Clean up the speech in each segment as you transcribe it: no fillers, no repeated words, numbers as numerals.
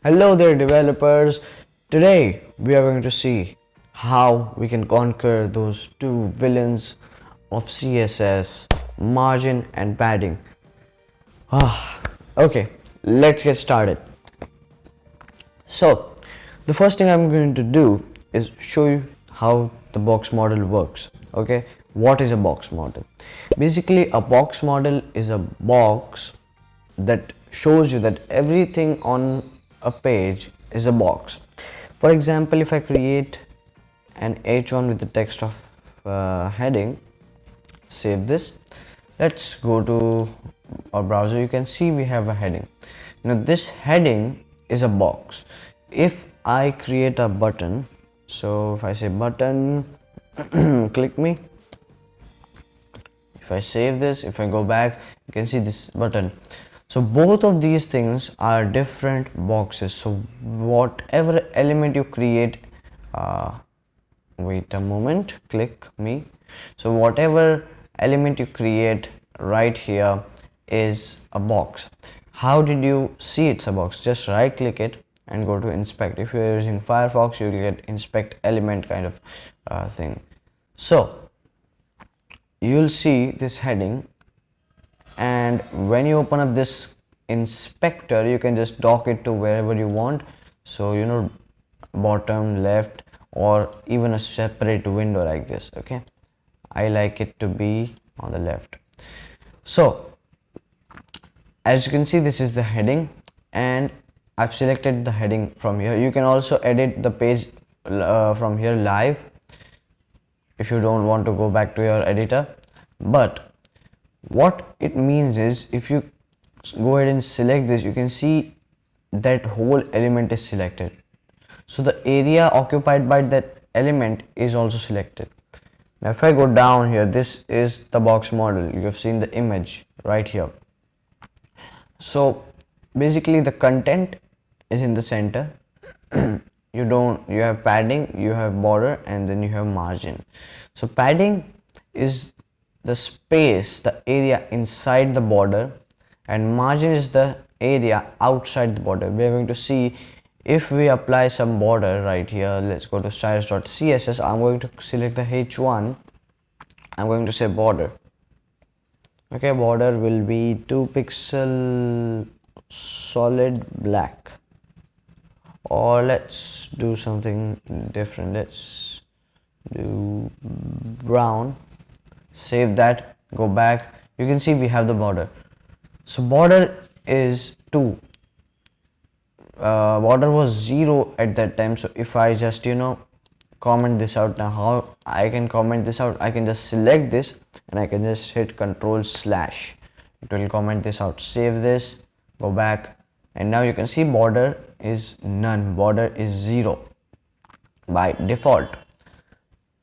Hello there developers. Today we are going to see how we can conquer those two villains of CSS, margin and padding. Okay, let's get started. So the first thing I'm going to do is show you how the box model works. Okay, what is a box model? Basically a box model is a box that shows you that everything on a page is a box. For example, if I create an h1 with the text of heading, save this, let's go to our browser. You can see we have a heading. Now this heading is a box. If I create a button, so if I say button click me, if I save this, if I go back, you can see this button. So both of these things are different boxes. So whatever element you create, wait a moment, click me. So whatever element you create right here is a box. How did you see it's a box? Just right click it and go to inspect. If you're using Firefox, you will get inspect element kind of thing. So you'll see this heading, and when you open up this inspector you can just dock it to wherever you want. So bottom, left, or even a separate window like this. Okay, I like it to be on the left. So as you can see, this is the heading and I've selected the heading from here. You can also edit the page from here live if you don't want to go back to your editor. But what it means is, if you go ahead and select this, you can see that whole element is selected. So the area occupied by that element is also selected. Now if I go down here, this is the box model. You have seen the image right here. So basically the content is in the center. You have padding, you have border, and then you have margin. So padding is the space, the area inside the border, and margin is the area outside the border. We are going to see if we apply some border right here. Let's go to styles.css. I'm going to select the h1. I'm going to say border. Okay, border will be 2 pixel solid black, or let's do something different. Let's do brown. Save that, go back. You can see we have the border. So border is 2. Border was 0 at that time. So if I just comment this out, now how I can comment this out? I can just select this and I can just hit Control/. It will comment this out. Save this, go back, and now you can see border is none, border is 0 by default.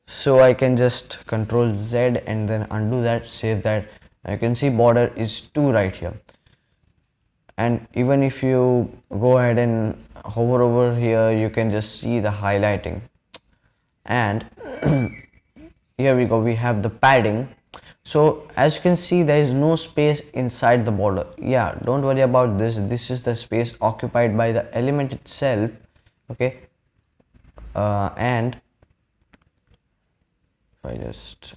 So I can just Control+Z and then undo that, save that. You can see border is 2 right here. And even if you go ahead and hover over here, you can just see the highlighting. And here we go, we have the padding. So as you can see, there is no space inside the border. Yeah, don't worry about this. This is the space occupied by the element itself. Okay, and if I just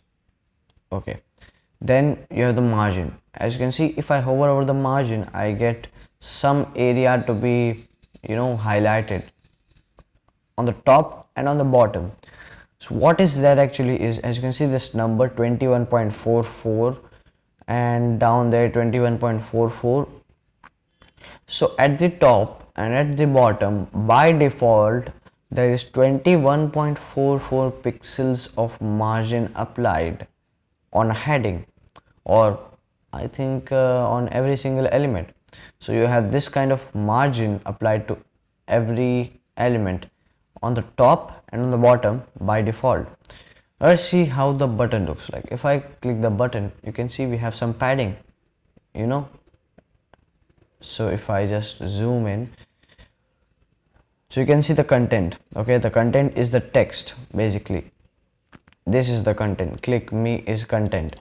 then you have the margin. As you can see, if I hover over the margin, I get some area to be highlighted on the top and on the bottom. So what is that actually is, as you can see, this number 21.44 and down there 21.44. so at the top and at the bottom, by default there is 21.44 pixels of margin applied on a heading, or I think on every single element. So you have this kind of margin applied to every element on the top and on the bottom by default. Let's see how the button looks like. If I click the button, you can see we have some padding. So if I just zoom in, so you can see the content. Okay, the content is the text. Basically this is the content. Click me is content.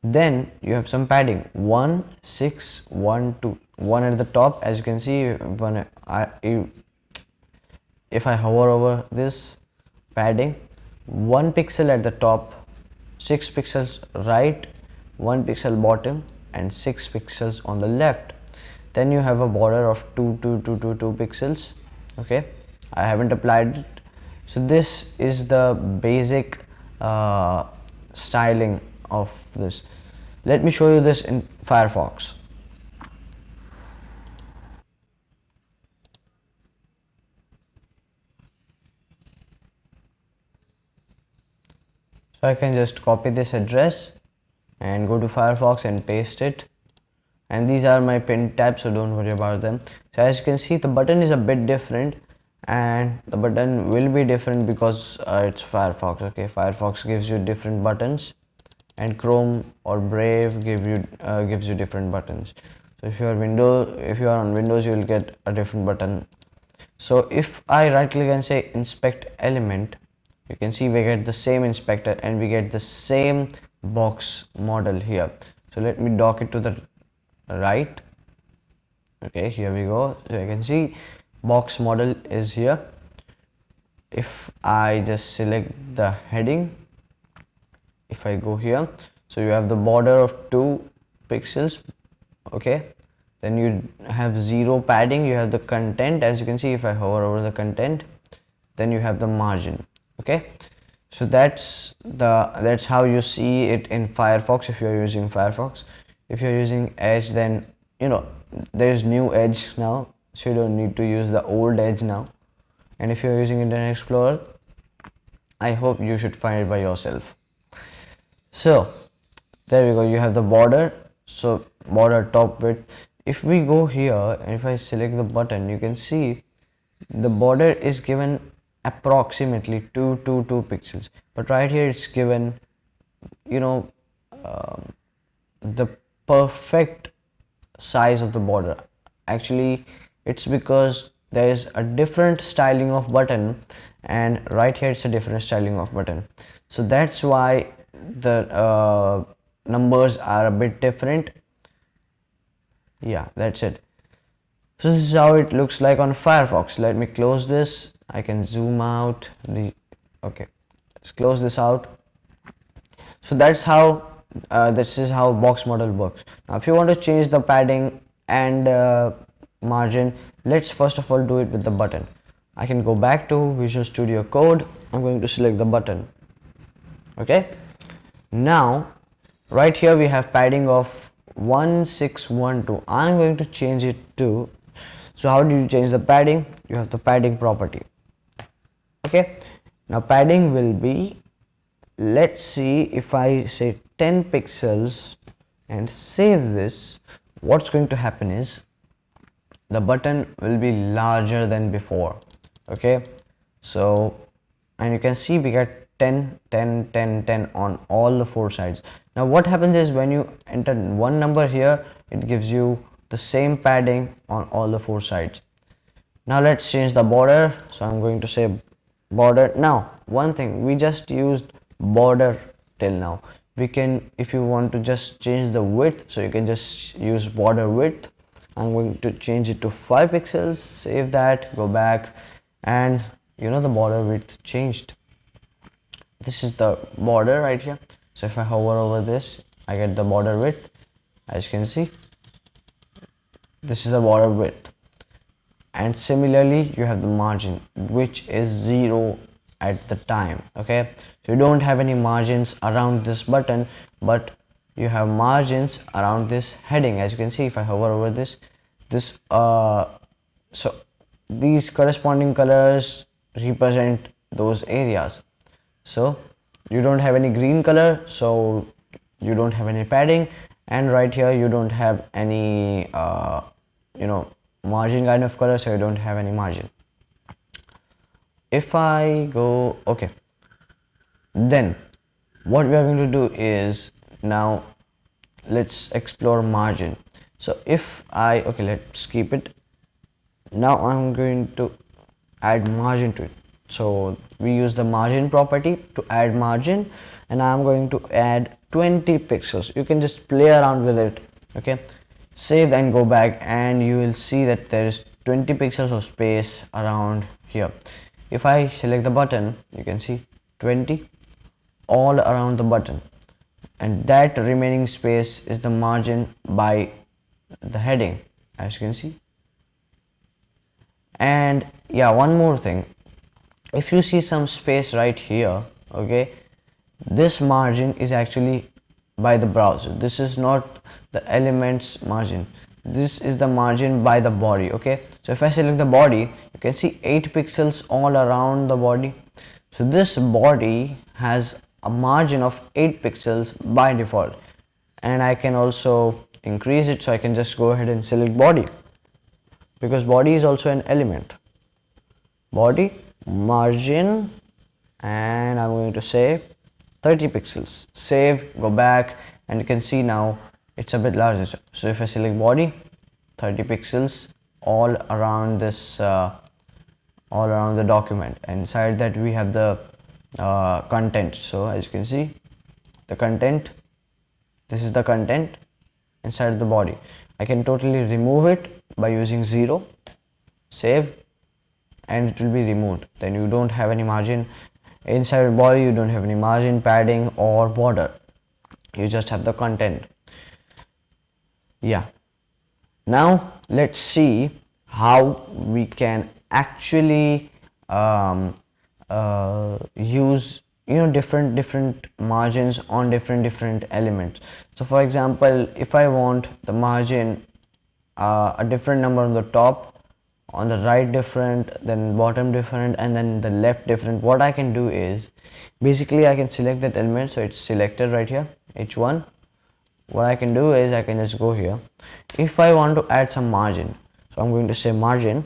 Then you have some padding, 1, 6, 1, 2, 1 at the top, as you can see, one if I hover over this padding, 1 pixel at the top, 6 pixels right, 1 pixel bottom, and 6 pixels on the left. Then you have a border of 2 pixels. Okay, I haven't applied it. So this is the basic styling of this. Let me show you this in Firefox. So I can just copy this address and go to Firefox and paste it, and these are my pinned tabs, so don't worry about them. So as you can see, the button is a bit different, and the button will be different because it's Firefox. Okay, Firefox gives you different buttons, and Chrome or Brave gives you different buttons. So if you are on Windows, you will get a different button. So if I right click and say inspect element, you can see we get the same inspector and we get the same box model here. So let me dock it to the right. Okay, here we go. So you can see box model is here. If I just select the heading, if I go here, so you have the border of 2 pixels. Okay, then you have 0 padding, you have the content. As you can see, if I hover over the content, then you have the margin. Okay, so that's how you see it in Firefox if you're using Firefox. If you're using Edge, then there's new Edge now, so you don't need to use the old Edge now. And if you're using Internet Explorer, I hope you should find it by yourself. So there we go, you have the border. So border top width. If we go here and if I select the button, you can see the border is given approximately 2 pixels, but right here it's given the perfect size of the border. Actually, it's because there is a different styling of button, and right here it's a different styling of button. So that's why the numbers are a bit different. Yeah, that's it. So this is how it looks like on Firefox. Let me close this. I can zoom out okay, let's close this out. So that's how this is how box model works. Now if you want to change the padding and margin, let's first of all do it with the button. I can go back to Visual Studio Code. I'm going to select the button. Okay, now right here we have padding of 1612. I'm going to change it to, so how do you change the padding? You have the padding property. Okay, now padding will be, let's see, if I say 10 pixels and save this, what's going to happen is the button will be larger than before. Okay, so, and you can see we get 10 10 10 10 on all the 4 sides. Now what happens is when you enter one number here, it gives you the same padding on all the 4 sides. Now let's change the border. So I'm going to say border. Now one thing, we just used border till now. We can, if you want to just change the width, so you can just use border width. I'm going to change it to 5 pixels, save that, go back, and the border width changed. This is the border right here. So if I hover over this, I get the border width. As you can see, this is the border width. And similarly, you have the margin, which is 0 at the time. Okay, so you don't have any margins around this button, but you have margins around this heading. As you can see, if I hover over this so these corresponding colors represent those areas. So you don't have any green color, so you don't have any padding, and right here you don't have any margin kind of color, so you don't have any margin. If I go, okay, then what we are going to do is, now let's explore margin. So if I, okay, let's keep it. Now I'm going to add margin to it. So we use the margin property to add margin, and I'm going to add 20 pixels. You can just play around with it. Okay, save and go back, and you will see that there is 20 pixels of space around here. If I select the button, you can see 20 all around the button, and that remaining space is the margin by the heading, as you can see. And yeah, one more thing, if you see some space right here, okay, this margin is actually by the browser. This is not the elements margin, this is the margin by the body. Okay, so if I select the body, you can see 8 pixels all around the body. So this body has a margin of 8 pixels by default, and I can also increase it. So I can just go ahead and select body, because body is also an element. Body margin, and I'm going to say 30 pixels. Save, go back, and you can see now it's a bit larger. So if I select body, 30 pixels all around this all around the document, and inside that we have the content. So as you can see, the content, this is the content inside the body. I can totally remove it by using 0, save, and it will be removed. Then you don't have any margin inside the body, you don't have any margin, padding or border, you just have the content. Yeah, now let's see how we can actually use different margins on different elements. So for example, if I want the margin a different number on the top, on the right different, then bottom different, and then the left different, what I can do is basically I can select that element. So it's selected right here, h1. What I can do is I can just go here. If I want to add some margin, so I'm going to say margin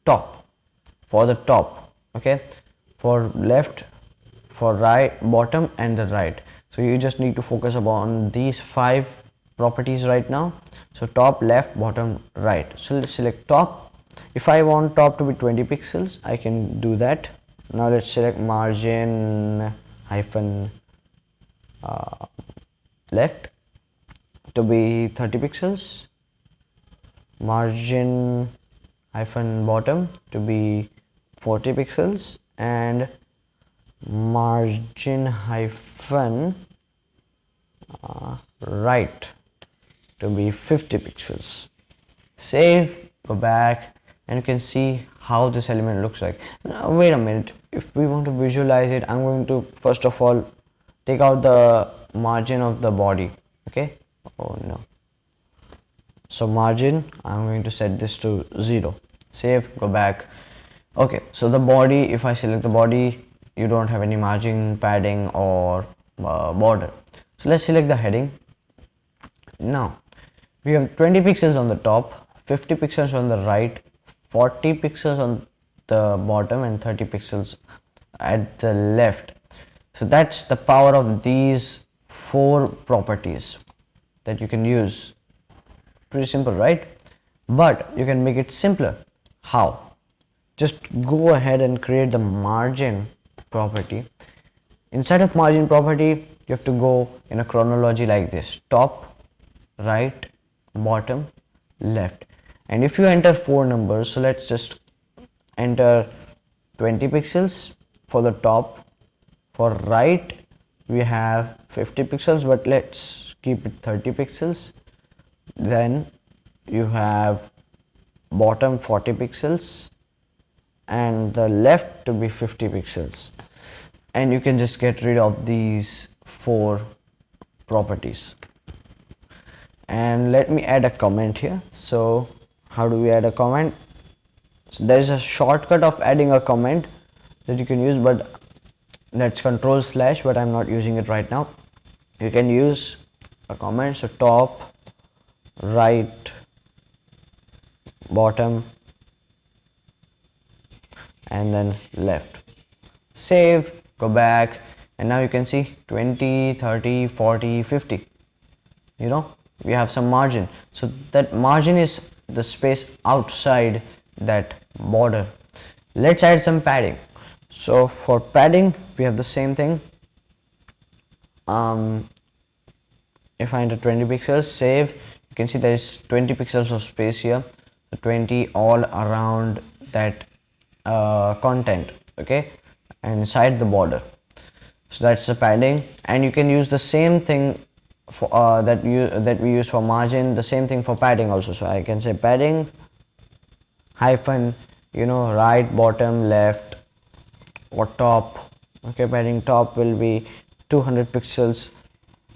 top, for the top, okay, for left, for right, bottom, and the right. So you just need to focus upon these 5 properties right now. So top, left, bottom, right. So let's select top. If I want top to be 20 pixels, I can do that. Now let's select margin hyphen left to be 30 pixels, margin hyphen bottom to be 40 pixels, and margin hyphen right to be 50 pixels. Save, go back, and you can see how this element looks like. Now wait a minute, if we want to visualize it, I'm going to first of all take out the margin of the body. Okay, oh no, so margin, I'm going to set this to 0. Save, go back. Okay, so the body, if I select the body, you don't have any margin, padding or border. So let's select the heading. Now we have 20 pixels on the top, 50 pixels on the right, 40 pixels on the bottom, and 30 pixels at the left. So that's the power of these 4 properties that you can use. Pretty simple, right? But you can make it simpler. How? Just go ahead and create the margin property. Inside of margin property, you have to go in a chronology like this: top, right, bottom, left. And if you enter 4 numbers, so let's just enter 20 pixels for the top. For right, we have 50 pixels, but let's keep it 30 pixels. Then you have bottom 40 pixels and the left to be 50 pixels, and you can just get rid of these 4 properties. And let me add a comment here. So how do we add a comment? So there is a shortcut of adding a comment that you can use, but that's control slash, but I'm not using it right now. You can use a comment. So top, right, bottom, and then left. Save, go back, and now you can see 20, 30, 40, 50. We have some margin. So that margin is the space outside that border. Let's add some padding. So for padding, we have the same thing. If I enter 20 pixels, save, you can see there is 20 pixels of space here. so 20 all around that content, okay, and inside the border. So that's the padding, and you can use the same thing for that we use for margin, the same thing for padding also. So I can say padding hyphen, right, bottom, left, or top. Okay, padding top will be 200 pixels.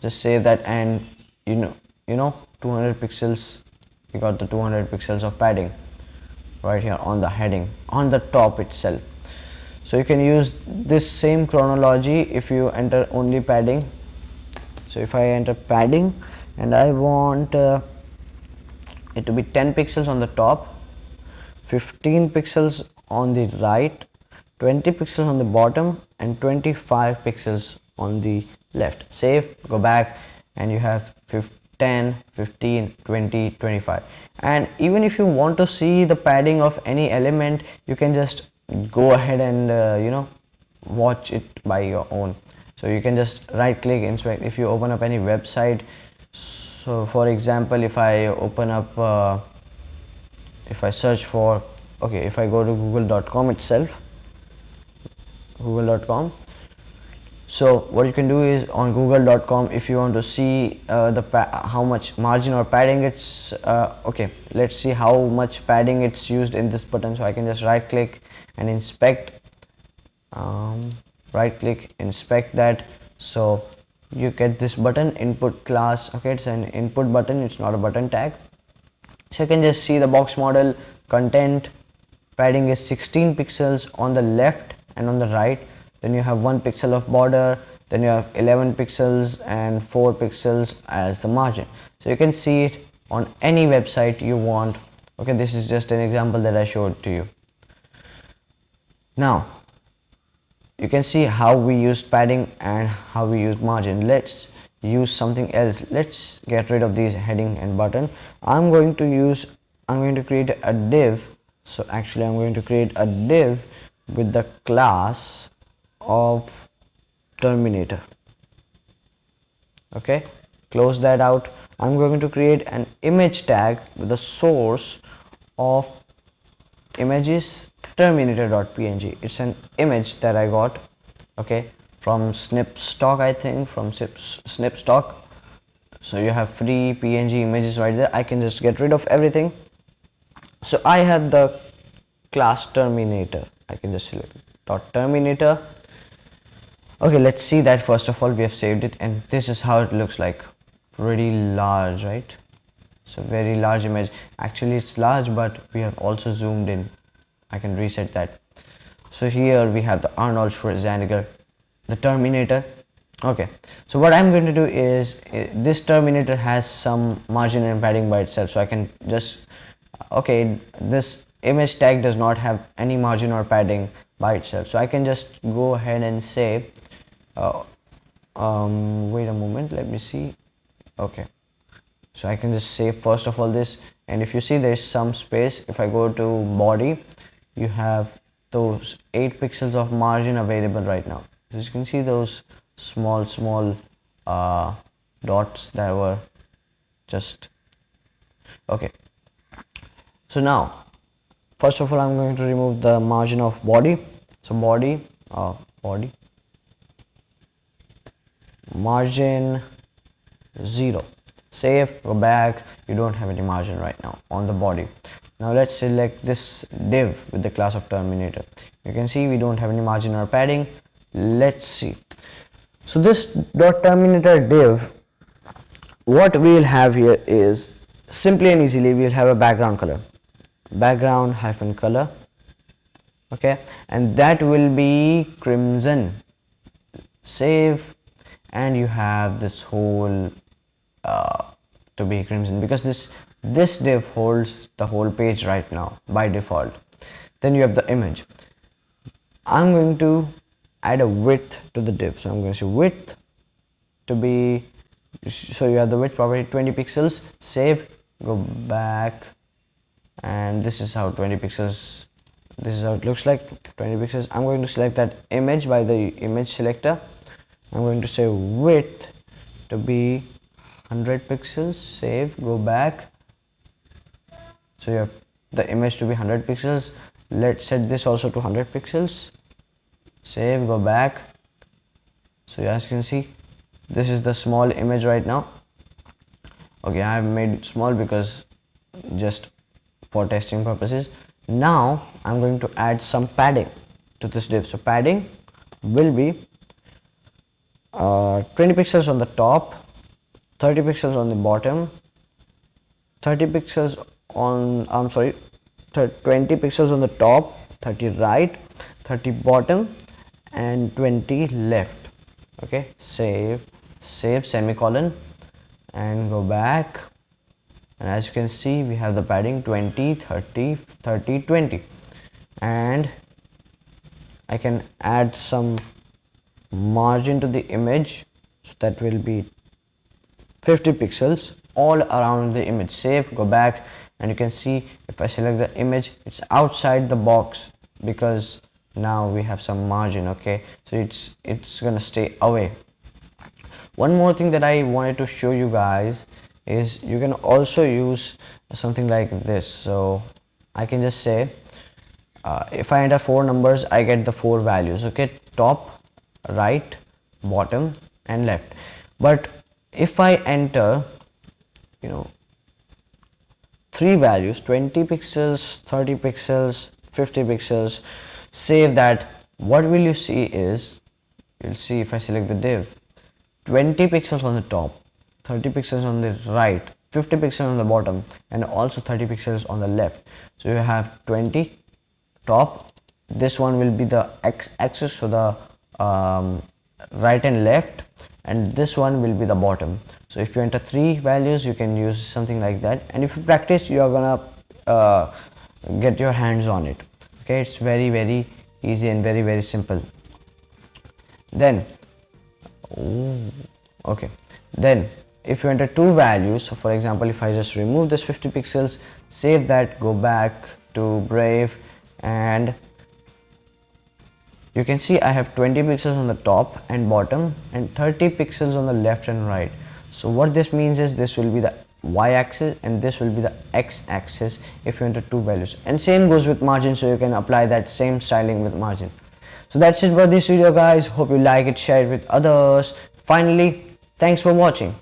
Just save that, and you know 200 pixels. You got the 200 pixels of padding right here on the heading on the top itself. So you can use this same chronology if you enter only padding. So if I enter padding and I want it to be 10 pixels on the top, 15 pixels on the right, 20 pixels on the bottom, and 25 pixels on the left. Save, go back, and you have 10, 15, 20, 25. And even if you want to see the padding of any element, you can just go ahead and watch it by your own. So you can just right click, inspect. If you open up any website, so for example, if I open up if I search for, okay, if I go to google.com itself, google.com, so what you can do is on google.com, if you want to see how much margin or padding it's okay, let's see how much padding it's used in this button. So I can just right click and inspect, right click, inspect that. So you get this button, input class. Okay, it's an input button, it's not a button tag. So you can just see the box model content padding is 16 pixels on the left and on the right. Then you have 1 pixel of border, then you have 11 pixels and 4 pixels as the margin. So you can see it on any website you want. Okay, this is just an example that I showed to you. Now you can see how we use padding and how we use margin. Let's use something else. Let's get rid of these heading and button. I'm going to create a div. So actually I'm going to create a div with the class of Terminator. Okay, close that out. I'm going to create an image tag with the source of images terminator.png. It's an image that I got, okay, from snipstock, I think, from snipstock. So you have free png images right there. I can just get rid of everything. So I have the class terminator. I can just select dot terminator. Okay, let's see that. First of all, we have saved it, and this is how it looks like. Pretty large, right? It's a very large image. Actually it's large, but we have also zoomed in. I can reset that. So here we have the Arnold Schwarzenegger, the Terminator. Okay, so what I'm going to do is this Terminator has some margin and padding by itself, so I can just, okay, this image tag does not have any margin or padding by itself, so I can just go ahead and say wait a moment, let me see. Okay, so I can just say first of all this, and if you see there is some space. If I go to body, you have those 8 pixels of margin available right now. So you can see those small dots that were just okay. So now first of all I'm going to remove the margin of body. So body margin 0. Save, go back. You don't have any margin right now on the body. Now let's select this div with the class of Terminator. You can see we don't have any margin or padding. Let's see. So this dot Terminator div, what we'll have here is simply and easily we'll have a background color, background hyphen color. Okay, and that will be crimson. Save, and you have this whole to be crimson because this div holds the whole page right now by default. Then you have the image. I'm going to add a width to the div, so I'm going to say width to be, so you have the width property 20 pixels. Save, go back, and this is how 20 pixels, this is how it looks like, 20 pixels. I'm going to select that image by the image selector. I'm going to say width to be 100 pixels. Save, go back. So you have the image to be 100 pixels. Let's set this also to 100 pixels. Save, go back. So as you can see, this is the small image right now. Okay, I have made it small because just for testing purposes. Now I'm going to add some padding to this div. So padding will be 20 pixels on the top, 30 pixels on the bottom, 30 pixels on 20 pixels on the top, 30 right, 30 bottom, and 20 left. Okay, save, semicolon, and go back. And as you can see, we have the padding 20, 30, 30, 20, and I can add some margin to the image, so that will be 50 pixels all around the image. Save, go back, and you can see if I select the image, it's outside the box because now we have some margin. Okay, so it's gonna stay away. One more thing that I wanted to show you guys is you can also use something like this. So I can just say if I enter 4 numbers, I get the 4 values. Okay, top, right, bottom, and left. But if I enter 3 values, 20 pixels, 30 pixels, 50 pixels, save that, what will you see is, you'll see if I select the div, 20 pixels on the top, 30 pixels on the right, 50 pixels on the bottom, and also 30 pixels on the left. So you have 20 top, this one will be the x-axis, so the right and left, and this one will be the bottom. So if you enter 3 values, you can use something like that, and if you practice, you are gonna get your hands on it. Okay, it's very easy and very simple. Then then if you enter 2 values, so for example, if I just remove this 50 pixels, save that, go back to Brave, and you can see I have 20 pixels on the top and bottom and 30 pixels on the left and right. So what this means is this will be the y-axis and this will be the x-axis if you enter 2 values, and same goes with margin, so you can apply that same styling with margin. So that's it for this video, guys. Hope you like it, share it with others. Finally, thanks for watching.